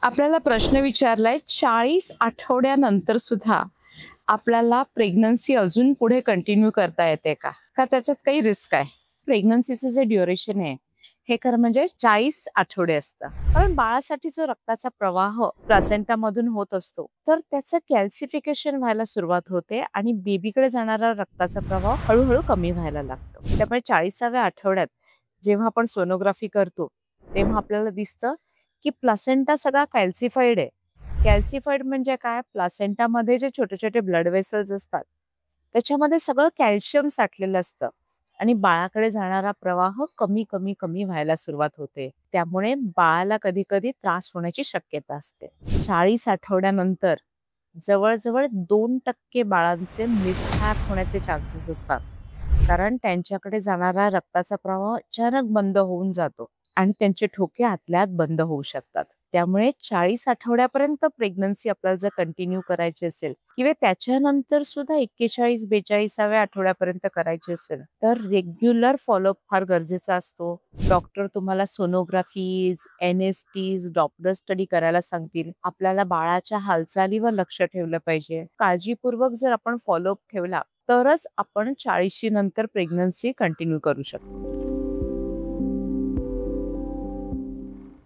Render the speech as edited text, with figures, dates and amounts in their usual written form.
आपल्याला प्रश्न विचारलाय 40 आठवड्यानंतर सुद्धा आपल्याला प्रेग्नन्सी अजून पुढे कंटिन्यू करता येते का? का त्याच्यात काही रिस्क आहे? प्रेग्नन्सीचं जे ड्युरेशन आहे हे खरं म्हणजे 40 आठवडे असतं. कारण बाळासाठी जो रक्ताचा प्रवाह प्लासेंटामधून होत असतो तर त्याचं कॅल्सिफिकेशन व्हायला सुरुवात होते आणि बेबीकडे जाणारा रक्ताचा प्रवाह हळूहळू कमी व्हायला लागतो. त्यामुळे 40व्या आठवड्यात जेव्हा आपण सोनोग्राफी करतो तेव्हा आपल्याला दिसतं की प्लासेंटा सगळा कॅल्सिफाईड आहे. कॅल्सिफाईड म्हणजे काय? प्लासेंटामध्ये जे छोटे छोटे ब्लड वेसल्स असतात त्याच्यामध्ये सगळं कॅल्शियम साठलेलं असतं आणि बाळाकडे जाणारा प्रवाह कमी कमी कमी व्हायला सुरुवात होते. त्यामुळे बाळाला कधी कधी त्रास होण्याची शक्यता असते. 40 आठवड्यानंतर जवळजवळ 2% बाळांचे मिसहॅप होण्याचे चान्सेस असतात. कारण त्यांच्याकडे जाणारा रक्ताचा प्रवाह अचानक बंद होऊन जातो आणि त्यांचे ठोके आतल्यात बंद होऊ शकतात. त्यामुळे 40 आठवड्यापर्यंत प्रेग्नन्सी आपल्याला जर कंटिन्यू करायची असेल किंवा त्याच्यानंतर सुद्धा 41-42व्या आठवड्यापर्यंत करायची असेल तर रेग्युलर फॉलोअप फार गरजेचा असतो. डॉक्टर तुम्हाला सोनोग्राफीज, NSTs, डॉप्लर स्टडी करायला सांगतील. आपल्याला बाळाच्या हालचालीवर लक्ष ठेवलं पाहिजे. काळजीपूर्वक जर आपण फॉलोअप ठेवला तरच आपण 40शी नंतर प्रेग्नन्सी कंटिन्यू करू शकतो.